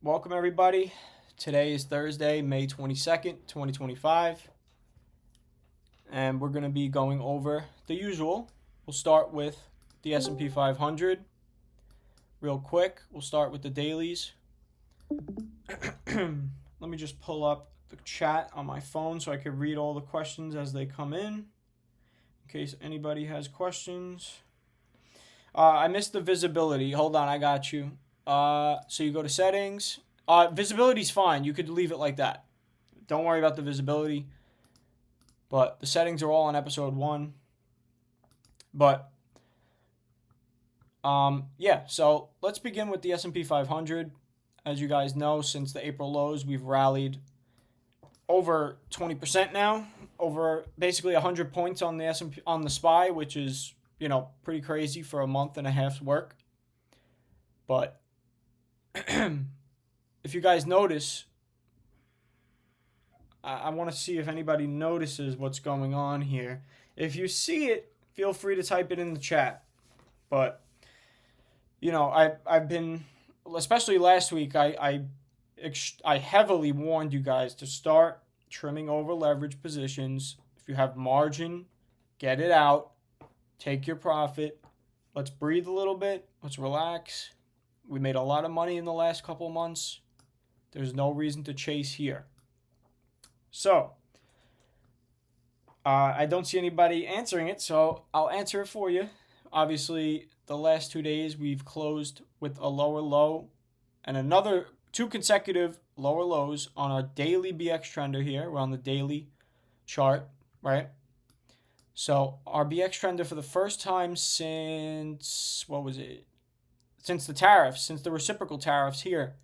Welcome everybody. Today is Thursday, May 22nd, 2025, and we're going to be going over the usual. We'll start with the S&P 500 real quick. We'll start with the dailies. Let me just pull up the chat on my phone so I can read all the questions as they come in case anybody has questions. I missed the visibility. Hold on, I got you. So you go to settings. Visibility's fine. You could leave it like that. Don't worry about the visibility. But the settings are all on episode 1. But yeah, so let's begin with the S&P 500. As you guys know, since the April lows, we've rallied over 20% now, over basically 100 points on the S&P on the SPY, which is, pretty crazy for a month and a half's work. But if you guys notice, I want to see if anybody notices what's going on here. If you see it, feel free to type it in the chat. But I've been, especially last week, I heavily warned you guys to start trimming over leverage positions. If you have margin, get it out, take your profit. Let's breathe a little bit. Let's relax. We made a lot of money in the last couple of months. There's no reason to chase here. So, I don't see anybody answering it, so I'll answer it for you. Obviously, the last 2 days we've closed with a lower low and another 2 consecutive lower lows on our daily BX trender here. We're on the daily chart, right? So our BX trender for the first time since, Since the tariffs, since the reciprocal tariffs here.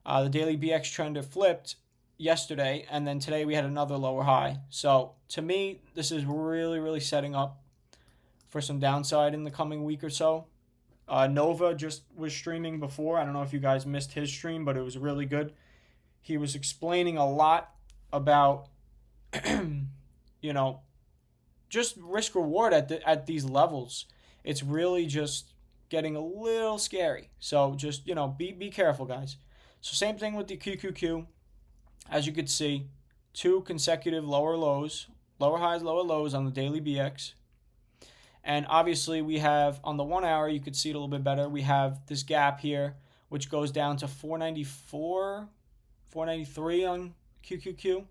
The daily BX trender flipped yesterday, and then today we had another lower high. So to me, this is really, really setting up for some downside in the coming week or so. Nova just was streaming before. I don't know if you guys missed his stream, but it was really good. He was explaining a lot about, just risk reward at these levels. It's really just getting a little scary. So just, be careful, guys. So same thing with the QQQ. As you could see, 2 consecutive lower lows, lower highs, lower lows on the daily BX. And obviously we have, on the 1 hour, you could see it a little bit better. We have this gap here, which goes down to 494, 493 on QQQ.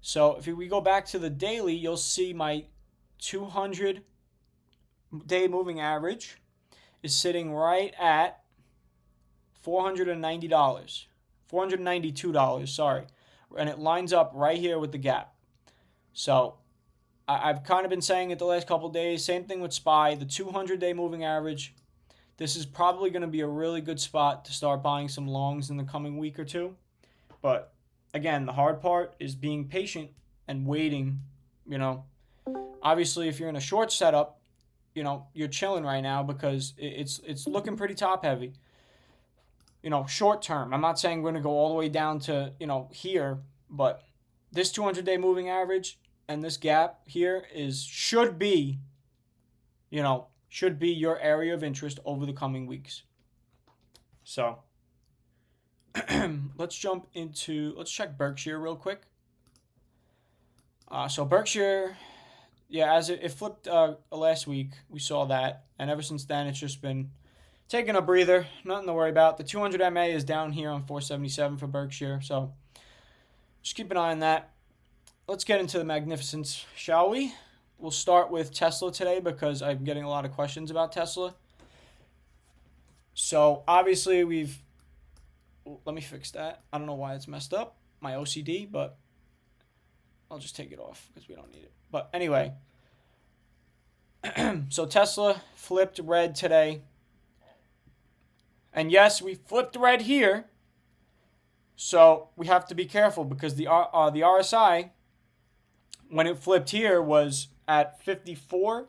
So if we go back to the daily, you'll see my 200-day moving average is sitting right at $490, $492, sorry. And it lines up right here with the gap. So I've kind of been saying it the last couple of days. Same thing with SPY, the 200-day moving average. This is probably going to be a really good spot to start buying some longs in the coming week or two. But again, the hard part is being patient and waiting. Obviously, if you're in a short setup, you're chilling right now because it's looking pretty top heavy. Short term. I'm not saying we're going to go all the way down to, here, but this 200-day moving average and this gap here should be your area of interest over the coming weeks. So let's check Berkshire real quick. So Berkshire, as it flipped last week, we saw that, and ever since then it's just been taking a breather, nothing to worry about. The 200 MA is down here on 477 for Berkshire, so just keep an eye on that. Let's get into the magnificence, shall we? We'll start with Tesla today because I'm getting a lot of questions about Tesla. So obviously let me fix that. I don't know why it's messed up, my OCD, but I'll just take it off because we don't need it. But anyway, so Tesla flipped red today. And yes, we flipped red here. So we have to be careful because the RSI, when it flipped here, was at 54.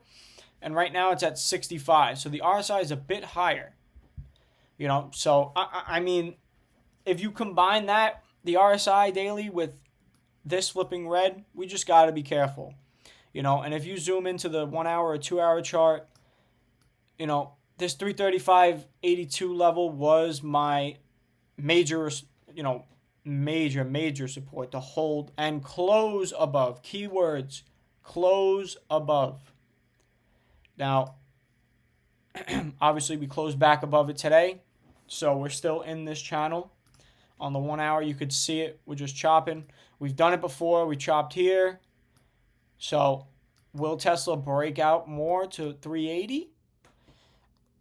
And right now it's at 65. So the RSI is a bit higher. So I mean, if you combine that, the RSI daily with this flipping red, we just got to be careful. And if you zoom into the 1 hour or 2 hour chart, this 335.82 level was my major, you know, major support to hold and close above. Keywords, close above. Now, obviously we closed back above it today, so we're still in this channel. On the 1 hour, you could see it. We're just chopping. We've done it before. We chopped here. So, will Tesla break out more to 380?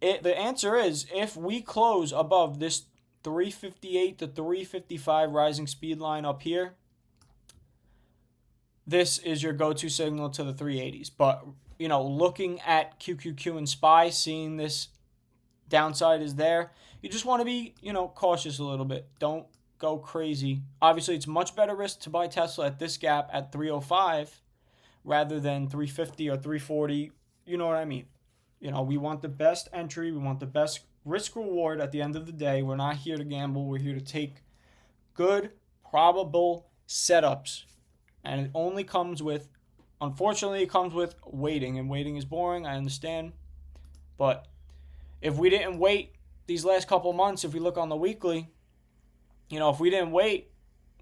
The answer is, if we close above this 358 to 355 rising speed line up here, this is your go-to signal to the 380s. But, you know, looking at QQQ and SPY, seeing this downside is there, you just want to be, you know, cautious a little bit. Don't go crazy. Obviously, it's much better risk to buy Tesla at this gap at 305 rather than 350 or 340. You know what I mean? You know, we want the best entry. We want the best risk reward at the end of the day. We're not here to gamble. We're here to take good, probable setups. And it only comes with, unfortunately, it comes with waiting. And waiting is boring, I understand. But if we didn't wait these last couple months, if we look on the weekly, you know, if we didn't wait,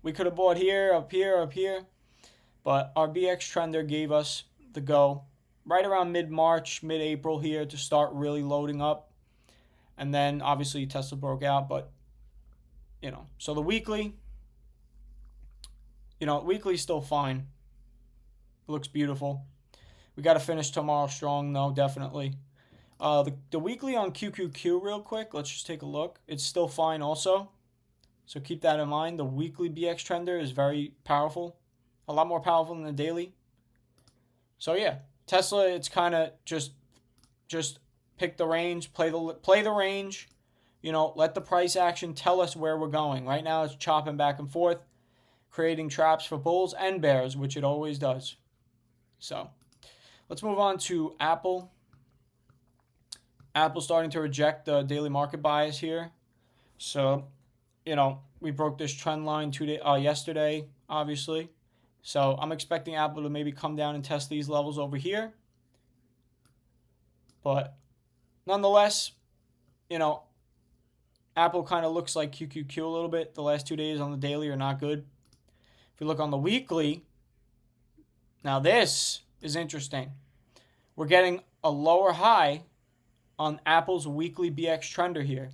we could have bought here, up here, up here. But our BX trender gave us the go right around mid-March, mid-April here to start really loading up. And then, obviously, Tesla broke out. But, you know, so the weekly, you know, weekly's still fine. It looks beautiful. We got to finish tomorrow strong, though, definitely. The weekly on QQQ real quick. Let's just take a look. It's still fine also. So keep that in mind. The weekly BX trender is very powerful. A lot more powerful than the daily. So yeah, Tesla, it's kind of just pick the range, play the range. You know, let the price action tell us where we're going. Right now it's chopping back and forth, creating traps for bulls and bears, which it always does. So let's move on to Apple. Apple's starting to reject the daily market bias here. So, you know, we broke this trend line yesterday, obviously. So I'm expecting Apple to maybe come down and test these levels over here. But nonetheless, you know, Apple kind of looks like QQQ a little bit. The last 2 days on the daily are not good. If you look on the weekly, now this is interesting. We're getting a lower high on Apple's weekly BX trender here.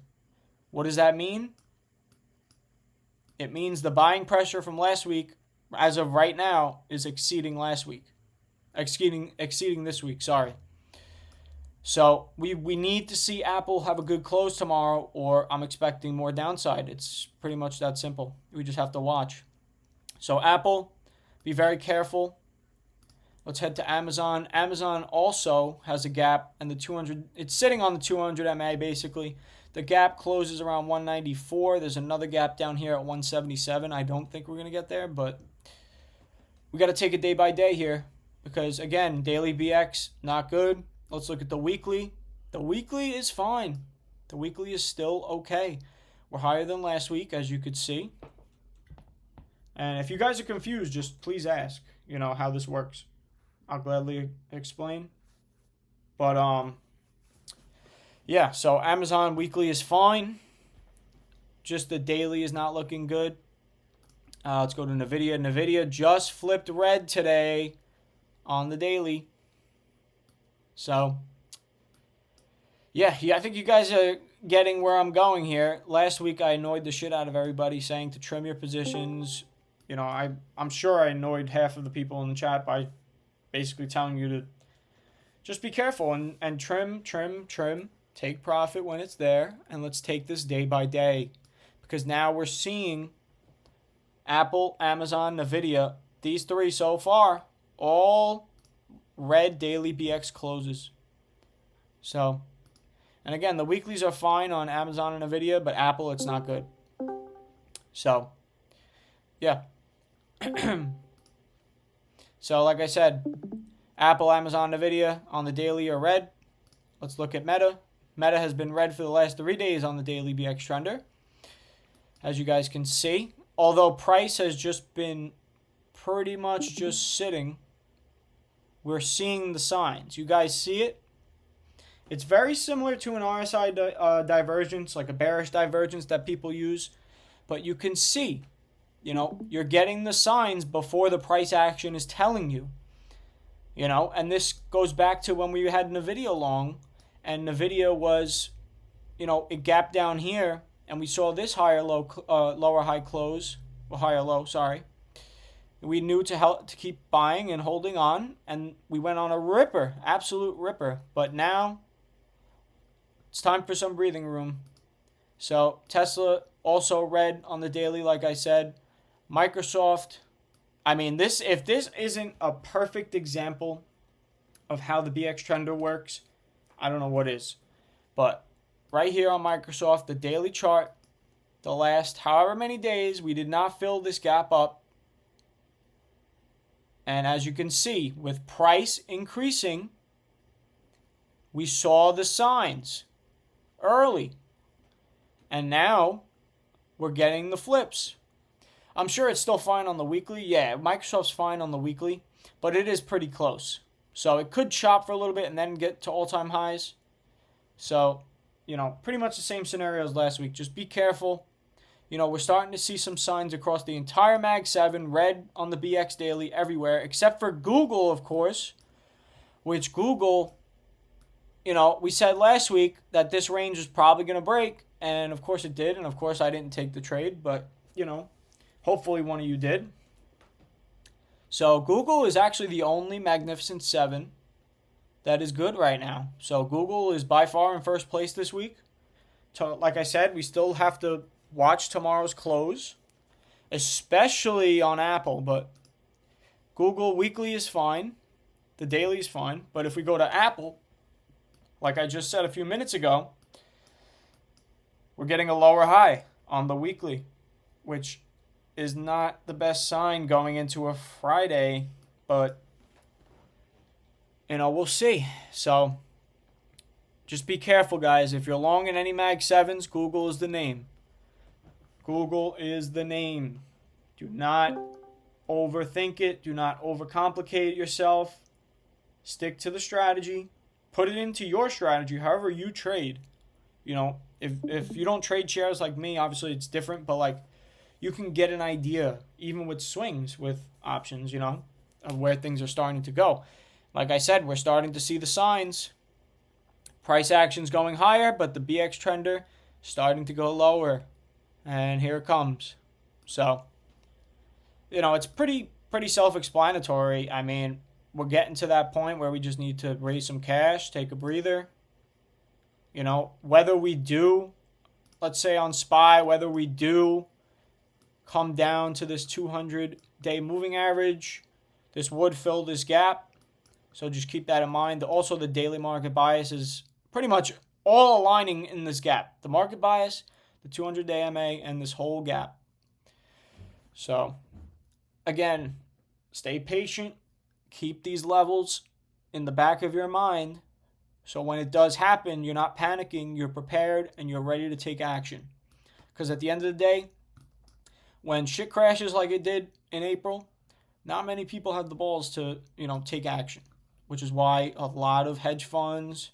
What does that mean? It means the buying pressure from last week, as of right now, is exceeding last week. Exceeding this week, sorry. So we need to see Apple have a good close tomorrow, or I'm expecting more downside. It's pretty much that simple. We just have to watch. So Apple, be very careful. Let's head to Amazon. Amazon also has a gap, and the 200, it's sitting on the 200 MA basically. The gap closes around 194. There's another gap down here at 177. I don't think we're going to get there, but we got to take it day by day here because, again, daily BX, not good. Let's look at the weekly. The weekly is fine. The weekly is still okay. We're higher than last week, as you could see. And if you guys are confused, just please ask, you know, how this works. I'll gladly explain. But, yeah, so Amazon weekly is fine. Just the daily is not looking good. Let's go to NVIDIA. NVIDIA just flipped red today on the daily. So, yeah, I think you guys are getting where I'm going here. Last week I annoyed the shit out of everybody saying to trim your positions. You know, I'm sure I annoyed half of the people in the chat by basically telling you to just be careful and trim. Take profit when it's there, and let's take this day by day. Because now we're seeing Apple, Amazon, NVIDIA, these three so far, all red daily BX closes. So, and again, the weeklies are fine on Amazon and NVIDIA, but Apple, it's not good. So, yeah. So, like I said, Apple, Amazon, NVIDIA on the daily are red. Let's look at Meta. Meta has been red for the last 3 days on the daily BX trender, as you guys can see. Although price has just been pretty much just sitting, we're seeing the signs. You guys see it? It's very similar to an RSI divergence, like a bearish divergence that people use. But you can see, you're getting the signs before the price action is telling you. And this goes back to when we had NVIDIA long, and NVIDIA was, it gapped down here, and we saw this lower high close, or higher low, sorry. We knew to keep buying and holding on, and we went on a ripper, absolute ripper. But now it's time for some breathing room. So Tesla also red on the daily, like I said. Microsoft, if this isn't a perfect example of how the BX Trender works, I don't know what is. But right here on Microsoft, the daily chart, the last however many days, we did not fill this gap up. And as you can see, with price increasing, we saw the signs early. And now we're getting the flips. I'm sure it's still fine on the weekly. Yeah, Microsoft's fine on the weekly, but it is pretty close. So it could chop for a little bit and then get to all-time highs. So, pretty much the same scenario as last week. Just be careful. We're starting to see some signs across the entire Mag 7, red on the BX Daily everywhere, except for Google, of course, which Google, we said last week that this range was probably going to break, and of course it did, and of course I didn't take the trade, but, hopefully one of you did. So Google is actually the only Magnificent 7 that is good right now. So Google is by far in first place this week. So, like I said, we still have to watch tomorrow's close, especially on Apple, but Google weekly is fine. The daily is fine. But if we go to Apple, like I just said a few minutes ago, we're getting a lower high on the weekly, which is not the best sign going into a Friday, but we'll see. So just be careful, guys. If you're long in any Mag 7s, Google is the name. Google is the name. Do not overthink it. Do not overcomplicate it yourself. Stick to the strategy. Put it into your strategy, however you trade. If you don't trade shares like me, obviously it's different, but you can get an idea, even with swings, with options, of where things are starting to go. Like I said, we're starting to see the signs. Price action's going higher, but the BX Trender starting to go lower. And here it comes. So, it's pretty self-explanatory. We're getting to that point where we just need to raise some cash, take a breather. Whether we do, let's say on SPY, whether we do come down to this 200-day moving average, this would fill this gap. So just keep that in mind. Also, the daily market bias is pretty much all aligning in this gap. The market bias, the 200-day MA, and this whole gap. So, again, stay patient. Keep these levels in the back of your mind. So when it does happen, you're not panicking, you're prepared, and you're ready to take action. Because at the end of the day, when shit crashes like it did in April, not many people have the balls to, take action. Which is why a lot of hedge funds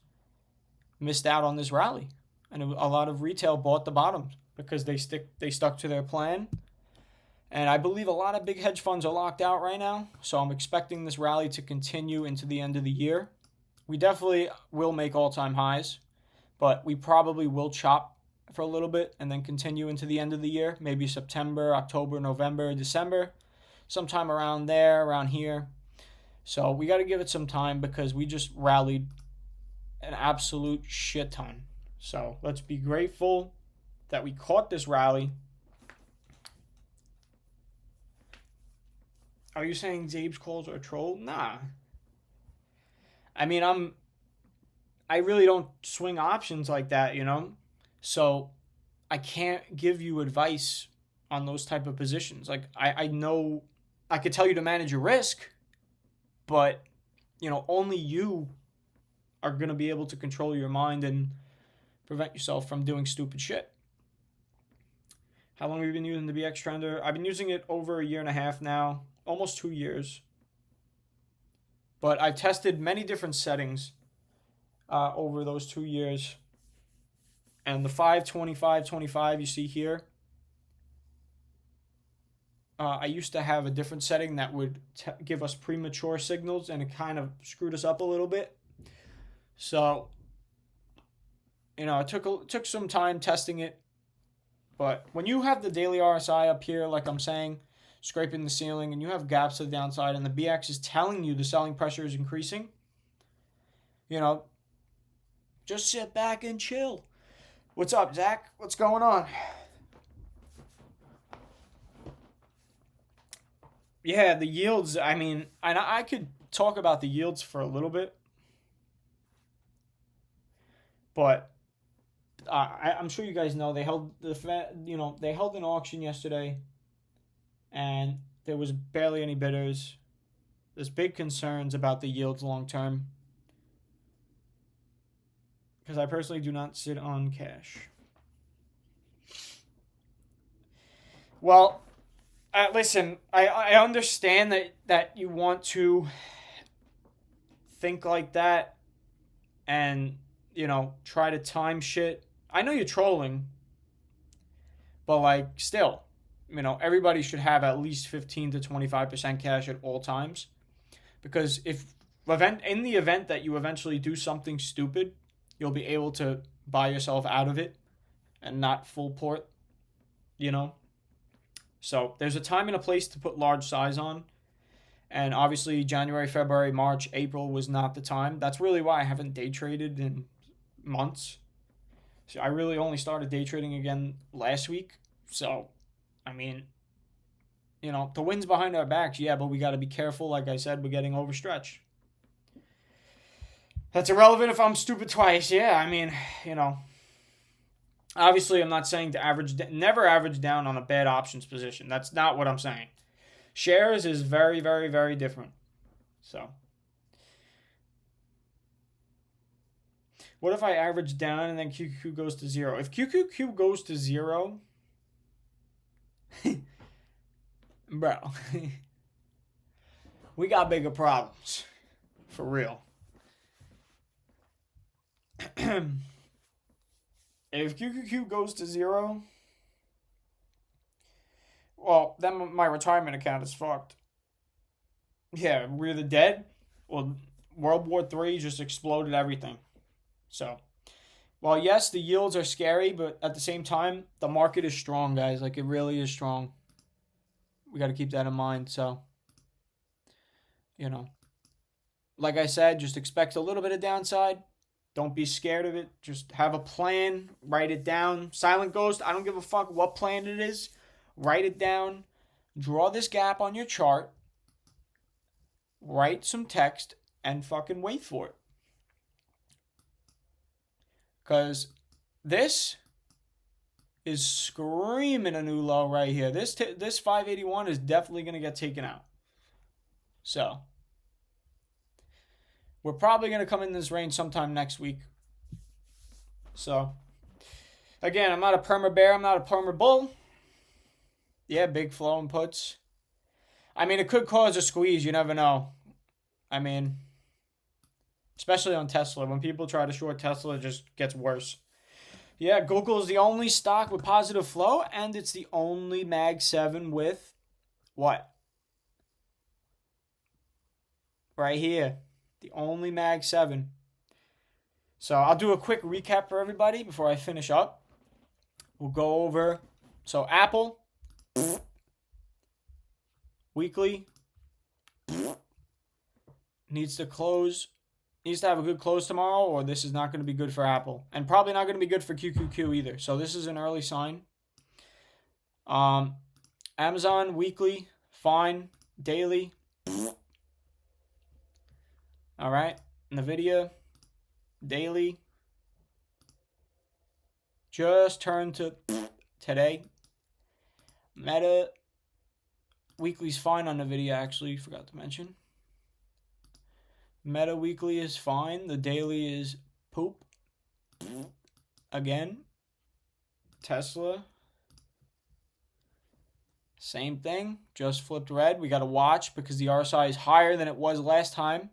missed out on this rally. And a lot of retail bought the bottoms because they stuck to their plan. And I believe a lot of big hedge funds are locked out right now. So I'm expecting this rally to continue into the end of the year. We definitely will make all-time highs, but we probably will chop for a little bit and then continue into the end of the year. Maybe September, October, November, December, sometime around there, around here. So we got to give it some time because we just rallied an absolute shit ton. So let's be grateful that we caught this rally. Are you saying Zabe's calls are a troll? Nah. I really don't swing options like that, So I can't give you advice on those type of positions. I know I could tell you to manage your risk, but, only you are going to be able to control your mind and prevent yourself from doing stupid shit. How long have you been using the BX Trender? I've been using it over 1.5 years now, almost 2 years. But I've tested many different settings over those 2 years. And the 5.25.25 you see here, I used to have a different setting that would give us premature signals, and it kind of screwed us up a little bit. So, it took some time testing it. But when you have the daily RSI up here, like I'm saying, scraping the ceiling, and you have gaps to the downside, and the BX is telling you the selling pressure is increasing, just sit back and chill. What's up, Zach? What's going on? Yeah, the yields, I mean, I could talk about the yields for a little bit, but I'm sure you guys know they held they held an auction yesterday, and there was barely any bidders. There's big concerns about the yields long term, because I personally do not sit on cash. Well, listen, I understand that you want to think like that and, try to time shit. I know you're trolling, but, like, still, everybody should have at least 15 to 25% cash at all times. Because in the event that you eventually do something stupid, you'll be able to buy yourself out of it and not full port, So there's a time and a place to put large size on. And obviously January, February, March, April was not the time. That's really why I haven't day traded in months. So I really only started day trading again last week. So, I mean, the wind's behind our backs, yeah, but we got to be careful. Like I said, we're getting overstretched. That's irrelevant if I'm stupid twice. Yeah, I mean, obviously I'm not saying to never average down on a bad options position. That's not what I'm saying. Shares is very, very, very different. So, what if I average down and then QQQ goes to 0? If QQQ goes to 0, bro, we got bigger problems. For real. If QQQ goes to 0, well, then my retirement account is fucked. Yeah, we're the dead. Well, World War III just exploded everything. So, well, yes, the yields are scary, but at the same time, the market is strong, guys. Like, it really is strong. We got to keep that in mind. So, like I said, just expect a little bit of downside. Don't be scared of it. Just have a plan. Write it down. Silent Ghost, I don't give a fuck what plan it is. Write it down. Draw this gap on your chart. Write some text and fucking wait for it. Because this is screaming a new low right here. This 581 is definitely going to get taken out. So, we're probably going to come in this range sometime next week. So, again, I'm not a perma bear. I'm not a perma bull. Yeah, big flow and puts. I mean, it could cause a squeeze. You never know. I mean, especially on Tesla. When people try to short Tesla, it just gets worse. Yeah, Google is the only stock with positive flow, and it's the only Mag 7 with what? Right here. The only Mag 7. So I'll do a quick recap for everybody before I finish up. We'll go over. So Apple. Weekly. Needs to have a good close tomorrow, or this is not going to be good for Apple. And probably not going to be good for QQQ either. So this is an early sign. Amazon, weekly, fine. Daily. All right. NVIDIA, daily. Just turned to today. Meta, weekly's fine on NVIDIA, actually. Forgot to mention. Meta weekly is fine. The daily is poop. Again. Tesla. Same thing. Just flipped red. We got to watch because the RSI is higher than it was last time.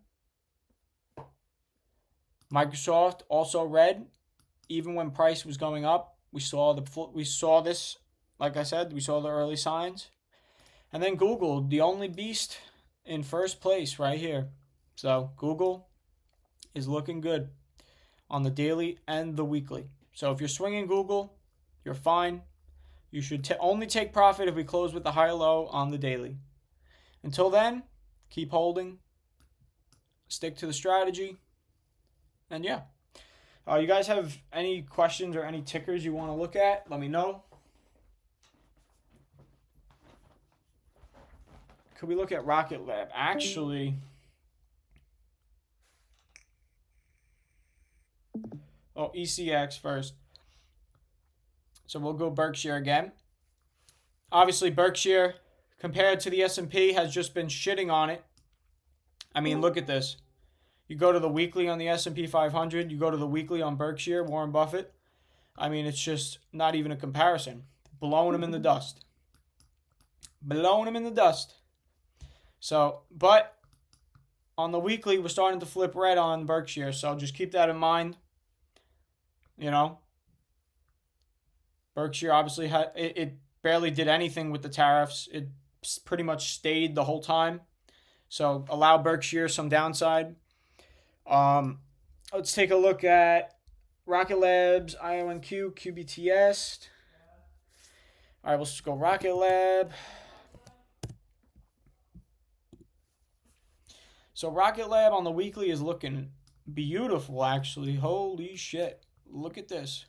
Microsoft also red. Even when price was going up, we saw this. Like I said, we saw the early signs. And then Google, the only beast in first place right here. So Google is looking good on the daily and the weekly. So if you're swinging Google, you're fine. You should only take profit if we close with the high low on the daily. Until then, keep holding, stick to the strategy, and yeah. You guys have any questions or any tickers you want to look at? Let me know. Could we look at Rocket Lab? Actually, ECX first. So we'll go Berkshire again. Obviously, Berkshire, compared to the S&P, has just been shitting on it. I mean, look at this. You go to the weekly on the S&P 500. You go to the weekly on Berkshire, Warren Buffett. I mean, it's just not even a comparison. Blowing him in the dust. Blowing him in the dust. So, but on the weekly, we're starting to flip red on Berkshire. So just keep that in mind. You know, Berkshire obviously it barely did anything with the tariffs. It pretty much stayed the whole time. So allow Berkshire some downside. Let's take a look at Rocket Labs, IONQ, QBTS. All right, let's go Rocket Lab. So Rocket Lab on the weekly is looking beautiful, actually. Holy shit. Look at this.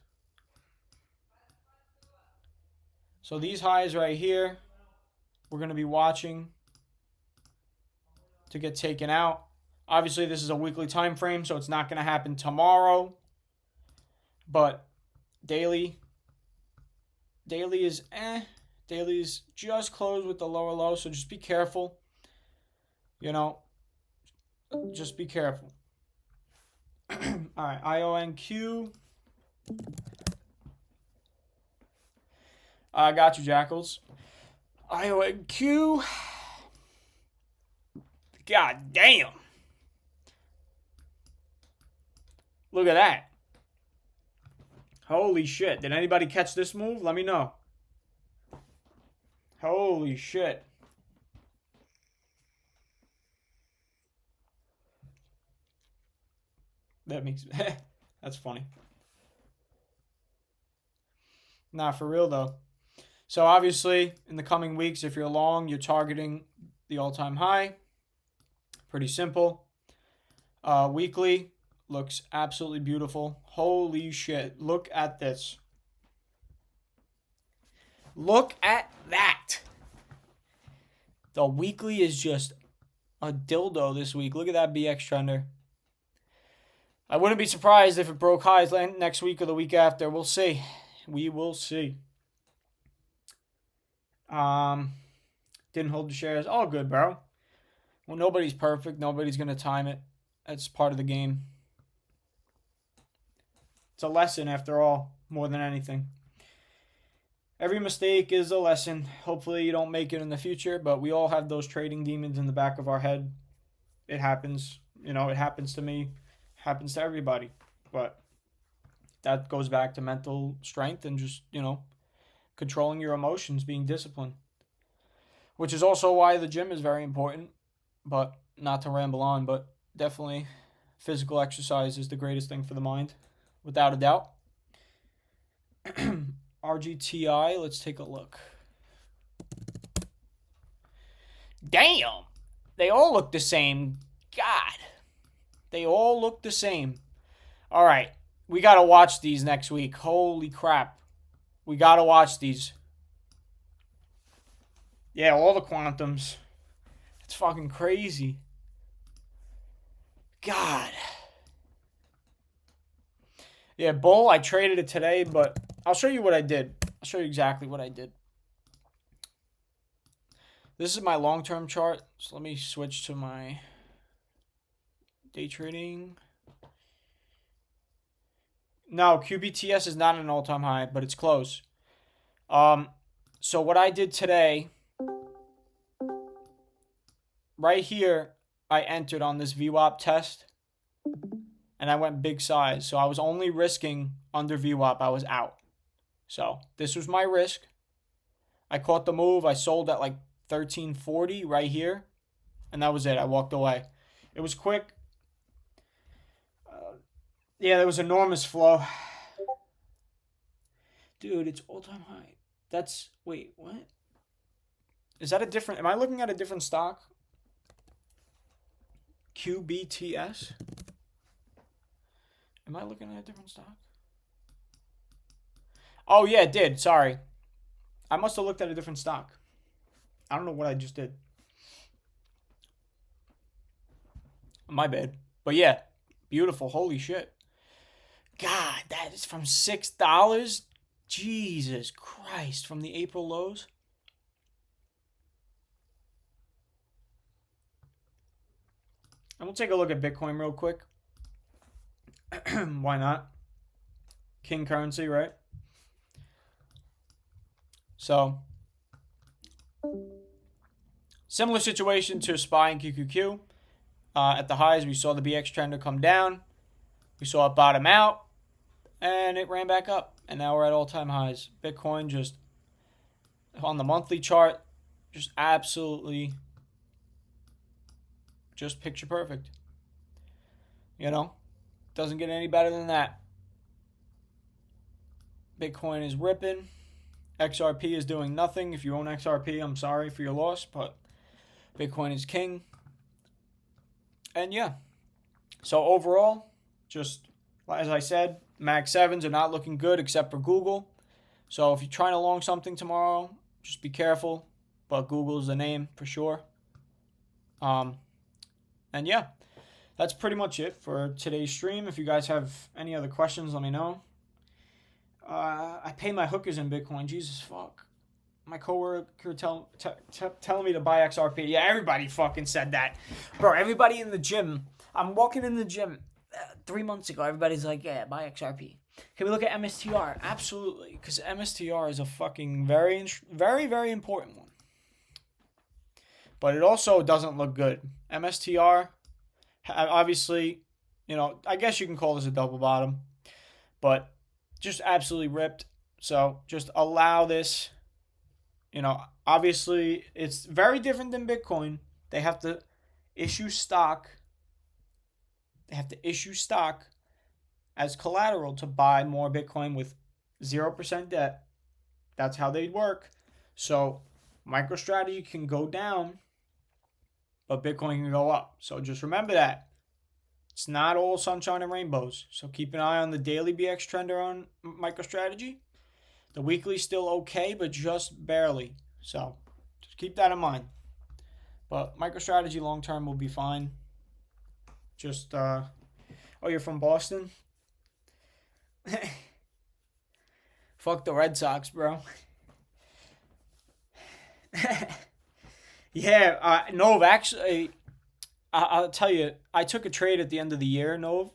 So these highs right here, we're going to be watching to get taken out. Obviously, this is a weekly time frame, so it's not going to happen tomorrow. But daily is Daily is just closed with the lower low, so just be careful. You know, just be careful. All right, IONQ. I got you, Jackals. IONQ. God damn. Look at that. Holy shit. Did anybody catch this move? Let me know. Holy shit. That makes... That's funny. Nah, for real, though. So, obviously, in the coming weeks, if you're long, you're targeting the all-time high. Pretty simple. Weekly looks absolutely beautiful. Holy shit. Look at this. Look at that. The weekly is just a dildo this week. Look at that BX trender. I wouldn't be surprised if it broke highs next week or the week after. We'll see. We will see. Didn't hold the shares. All good, bro. Well, nobody's perfect. Nobody's going to time it. That's part of the game. It's a lesson after all, more than anything. Every mistake is a lesson. Hopefully you don't make it in the future, but we all have those trading demons in the back of our head. It happens. You know, it happens to me. Happens to everybody. But that goes back to mental strength and just, you know, controlling your emotions, being disciplined. Which is also why the gym is very important. But not to ramble on, but definitely physical exercise is the greatest thing for the mind. Without a doubt. RGTI, let's take a look. Damn! They all look the same. God. They all look the same. All right. We got to watch these next week. Holy crap. We got to watch these. Yeah, all the quantums. It's fucking crazy. God. Yeah, Bull, I traded it today, but I'll show you what I did. I'll show you exactly what I did. This is my long-term chart. So let me switch to my day trading. No, QBTS is not an all-time high, but it's close. So what I did today, right here, I entered on this VWAP test, and I went big size. So I was only risking under VWAP. I was out. So this was my risk. I caught the move. I sold at like 1340 right here, and that was it. I walked away. It was quick. Yeah, there was enormous flow. Dude, it's all-time high. That's, wait, what? Is that a different, am I looking at a different stock? QBTS? Am I looking at a different stock? Oh, yeah, it did. Sorry. I must have looked at a different stock. I don't know what I just did. My bad. But yeah, beautiful. Holy shit. God, that is from $6. Jesus Christ. From the April lows. And we'll take a look at Bitcoin real quick. Why not? King currency, right? So, similar situation to SPY and QQQ. At the highs, we saw the BX trend come down. We saw it bottom out. And it ran back up. And now we're at all-time highs. Bitcoin just, on the monthly chart, just absolutely, just picture perfect. You know? Doesn't get any better than that. Bitcoin is ripping. XRP is doing nothing. If you own XRP, I'm sorry for your loss, but Bitcoin is king. And yeah. So overall, just as I said, Mag 7s are not looking good except for Google. So if you're trying to long something tomorrow, just be careful. But Google's the name for sure. And yeah, that's pretty much it for today's stream. If you guys have any other questions, let me know. I pay my hookers in Bitcoin. Jesus fuck. My coworker telling me to buy XRP. Yeah, everybody fucking said that. Bro, everybody in the gym. I'm walking in the gym 3 months ago. Everybody's like, yeah, buy XRP. Can we look at MSTR? Absolutely. Because MSTR is a fucking very, very important one. But it also doesn't look good. MSTR, obviously, you know, I guess you can call this a double bottom. But just absolutely ripped. So just allow this. You know, obviously, it's very different than Bitcoin. They have to issue stock. They have to issue stock as collateral to buy more Bitcoin with 0% debt. That's how they work. So MicroStrategy can go down, but Bitcoin can go up. So just remember that. It's not all sunshine and rainbows. So keep an eye on the daily BX trender on MicroStrategy. The weekly's still okay, but just barely. So just keep that in mind. But MicroStrategy long term will be fine. Just, oh, you're from Boston? Fuck the Red Sox, bro. Yeah, Nov, actually, I'll tell you, I took a trade at the end of the year, Nov,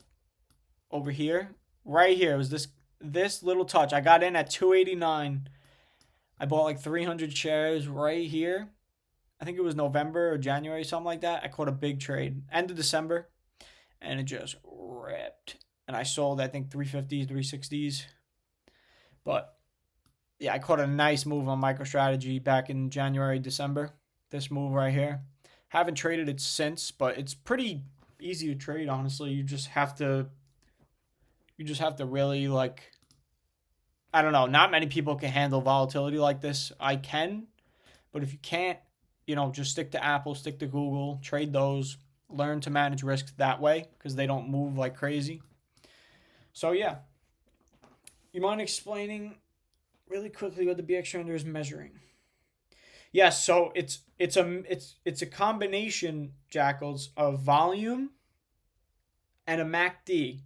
over here. Right here, it was this little touch. I got in at 289. I bought like 300 shares right here. I think it was November or January, something like that. I caught a big trade. End of December. And it just ripped. And I sold, I think, 350s, 360s. But, yeah, I caught a nice move on MicroStrategy back in January, December. This move right here. Haven't traded it since, but it's pretty easy to trade, honestly. You just have to really, like, I don't know. Not many people can handle volatility like this. I can. But if you can't, you know, just stick to Apple, stick to Google, trade those. Learn to manage risks that way because they don't move like crazy. So yeah, you mind explaining really quickly what the BX trender is measuring? Yes, so it's a combination, Jackals, of volume and a MACD.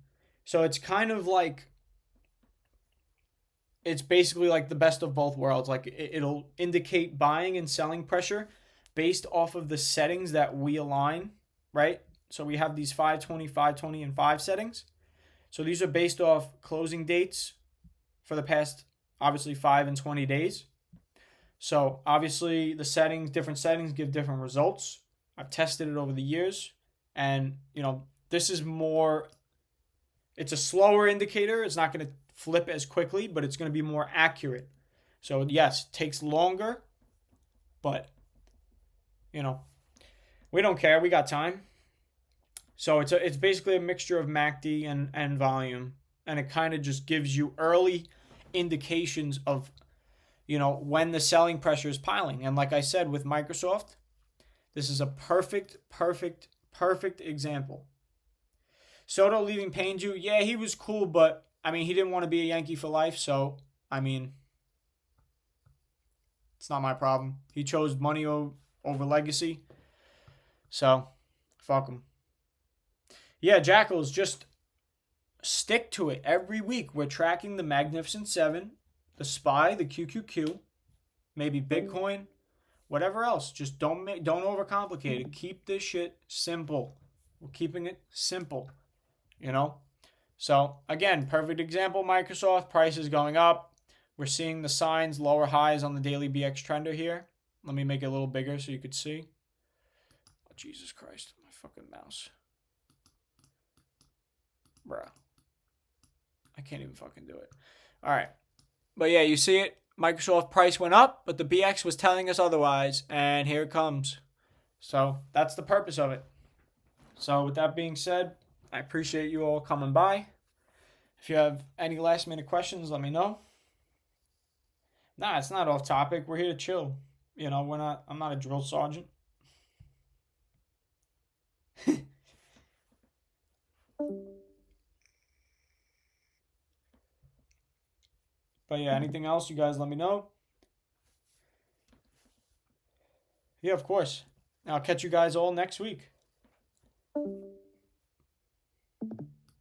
So it's kind of like, it's basically like the best of both worlds. Like it'll indicate buying and selling pressure based off of the settings that we align. Right? So we have these 520, 520, and 5 settings. So these are based off closing dates for the past, obviously, 5 and 20 days. So obviously the settings, different settings give different results. I've tested it over the years. And, you know, this is more, it's a slower indicator. It's not going to flip as quickly, but it's going to be more accurate. So yes, it takes longer, but you know, we don't care. We got time. So it's basically a mixture of MACD and volume, and it kind of just gives you early indications of, when the selling pressure is piling. And like I said with Microsoft, this is a perfect example. Soto leaving pains you. Yeah, he was cool, but I mean, he didn't want to be a Yankee for life, so I mean, it's not my problem. He chose money over legacy, so fuck him. Yeah, Jackals, just stick to it every week. We're tracking the Magnificent Seven, the SPY, the QQQ, maybe Bitcoin, whatever else. Just don't overcomplicate it. Keep this shit simple. We're keeping it simple, you know. So again, perfect example. Microsoft price is going up. We're seeing the signs, lower highs on the daily BX trender here. Let me make it a little bigger so you could see. Oh, Jesus Christ, my fucking mouse. Bruh. I can't even fucking do it. All right. But yeah, you see it. Microsoft price went up, but the BX was telling us otherwise. And here it comes. So that's the purpose of it. So with that being said, I appreciate you all coming by. If you have any last minute questions, let me know. Nah, it's not off topic. We're here to chill. I'm not a drill sergeant. But yeah, anything else, you guys let me know. Yeah, of course. I'll catch you guys all next week.